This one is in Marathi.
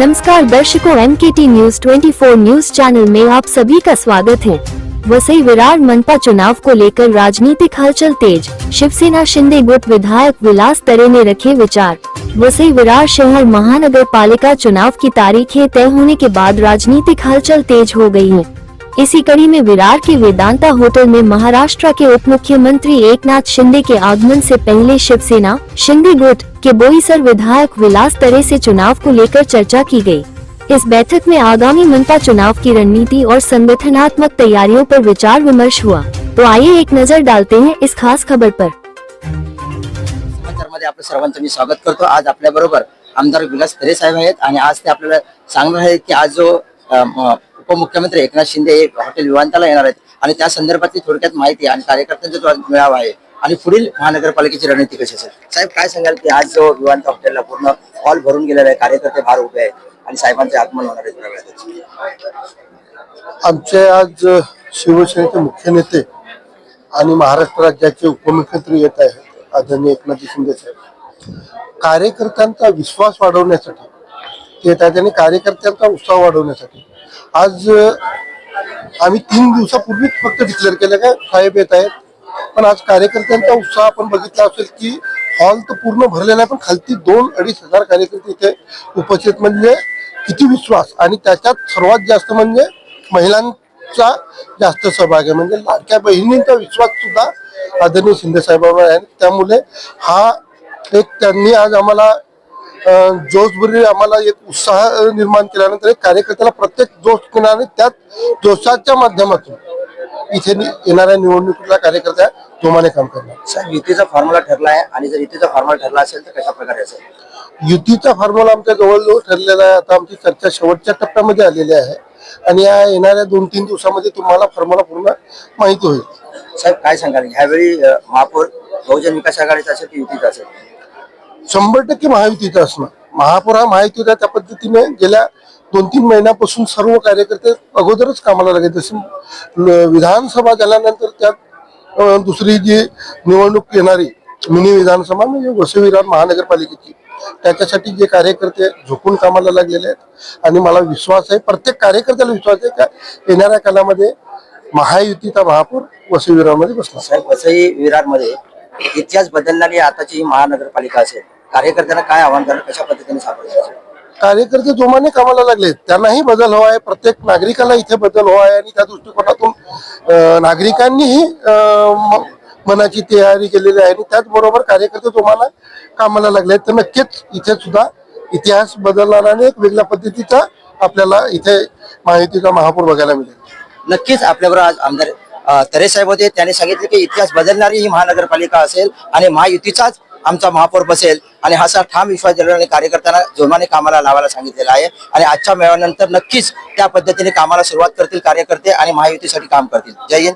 नमस्कार दर्शकों, MKT न्यूज 24 न्यूज चैनल में आप सभी का स्वागत है। वसई विरार मनपा चुनाव को लेकर राजनीतिक हलचल तेज। शिवसेना शिंदे गुट विधायक विलास तरे ने रखे विचार। वसई विरार शहर महानगर पालिका चुनाव की तारीखें तय होने के बाद राजनीतिक हलचल तेज हो गई है। इसी कड़ी में विरार के वेदांता होटल में महाराष्ट्र के उप मुख्यमंत्री एकनाथ शिंदे के आगमन से पहले शिवसेना शिंदे गुट के बोईसर विधायक विलास तरे से चुनाव को लेकर चर्चा की गई। इस बैठक में आगामी मनपा चुनाव की रणनीति और संगठनात्मक तैयारियों पर विचार विमर्श हुआ। तो आइए एक नजर डालते हैं इस खास खबर पर। मध्ये आपलं सर्वांचं मी स्वागत करतो। आज आपल्या बरोबर आमदार विलास तरे साहेब आहेत आणि आज ते आपल्याला सांगणार आहेत की आज जो उपमुख्यमंत्री एकनाथ शिंदे हॉटेल विवांताला येणार आहेत आणि त्या संदर्भातली थोडक्यात माहिती आणि कार्यकर्त्यांचा जो आज मेळावा आहे आणि पुढील महानगरपालिकेची रणनीती कशी असेल। साहेब काय सांगाल की आज जो विवांता हॉटेलला पूर्ण हॉल भरून गेलेला आहे, कार्यकर्ते बाहेर उभे आहेत आणि साहेबांचे आगमन होणार आहे थोड्या वेळात। आमचे आज शिवसेनेचे मुख्य नेते आणि महाराष्ट्र राज्याचे उपमुख्यमंत्री येत आहेत आदरणीय एकनाथ शिंदे साहेब। कार्यकर्त्यांचा विश्वास वाढवण्यासाठी ते त्याने कार्यकर्त्यांचा उत्साह वाढवण्यासाठी आज आम्ही 3 दिवसापूर्वीच फक्त डिक्लेअर केलं का साहेब येत आहेत, पण आज कार्यकर्त्यांचा उत्साह आपण बघितला असेल की हॉल तर पूर्ण भरलेला आहे, पण खालती 2-2.5 हजार कार्यकर्ते इथे उपस्थित म्हणजे किती विश्वास। आणि त्याच्यात सर्वात जास्त म्हणजे महिलांचा जास्त सहभाग आहे, म्हणजे लाडक्या बहिणींचा विश्वास सुद्धा आदरणीय शिंदे साहेबांवर आहे। त्यामुळे हा एक त्यांनी आज आम्हाला जोशभरी आम्हाला एक उत्साह निर्माण केल्यानंतर एक कार्यकर्त्याला प्रत्येक जोश केल्याने त्याच जोशाच्या माध्यमातून इथे येणाऱ्या निवडणुकीला कार्यकर्त्या जोमाने काम करणार। साहेब युतीचा फॉर्म्युला ठरला आहे आणि जर युतीचा फॉर्म्युला ठरला असेल तर कशा प्रकारे असेल? युतीचा फॉर्म्युला आमच्या जवळजवळ ठरलेला आहे। आता आमची चर्चा शेवटच्या टप्प्यामध्ये आलेली आहे आणि या येणाऱ्या 2-3 दिवसामध्ये तुम्हाला फॉर्म्युला पूर्ण माहिती होईल। साहेब काय सांगाल ह्यावेळी महापौर बहुजन विकास आघाडीचा असेल की युतीचा असेल? 100% महायुतीचा असणार। महापौर हा महायुतीचा त्या पद्धतीने गेल्या 2-3 महिन्यापासून सर्व कार्यकर्ते अगोदरच कामाला लागले। जसे विधानसभा झाल्यानंतर त्यात दुसरी जी निवडणूक येणारी मिनी विधानसभा म्हणजे वसई विरार महानगरपालिकेची, त्याच्यासाठी जे कार्यकर्ते झोपून कामाला लागलेले आहेत आणि मला विश्वास आहे, प्रत्येक कार्यकर्त्याला विश्वास आहे का येणाऱ्या काळामध्ये महायुतीचा महापौर वसई विरारमध्ये बसणार। साहेब वसई विरारमध्ये इतिहास बदलणारी आताची ही महानगरपालिका असेल, कार्यकर्त्यांना काय आव्हान करणार, कशा पद्धतीने सापडणार? कार्यकर्ते जोमाने कामाला लागले, त्यांनाही बदल हवा आहे, प्रत्येक नागरिकाला इथे बदल हवा आहे आणि त्या दृष्टिकोनातून नागरिकांनीही मनाची तयारी केलेली आहे आणि त्याचबरोबर कार्यकर्ते जोमाने कामाला लागले। तर नक्कीच इथे सुद्धा इतिहास बदलणारा आणि एक वेगळ्या पद्धतीचा आपल्याला इथे महायुतीचा महापौर बघायला मिळेल। नक्कीच आपल्याबरोबर आज आमदार तरे साहेब होते। त्यांनी सांगितले की इतिहास बदलणारी ही महानगरपालिका असेल आणि महायुतीचाच आमचा महापौर बसेल आणि हा ठाम विश्वास दिला कार्यकर्त्यांना जोमाने कामाला लावायला सांगितलेला आहे आणि आजच्या मेळाव्यानंतर नक्कीच त्या पद्धतीने कामाला सुरुवात करतील कार्यकर्ते आणि महायुतीसाठी काम करतील। जय हिंद।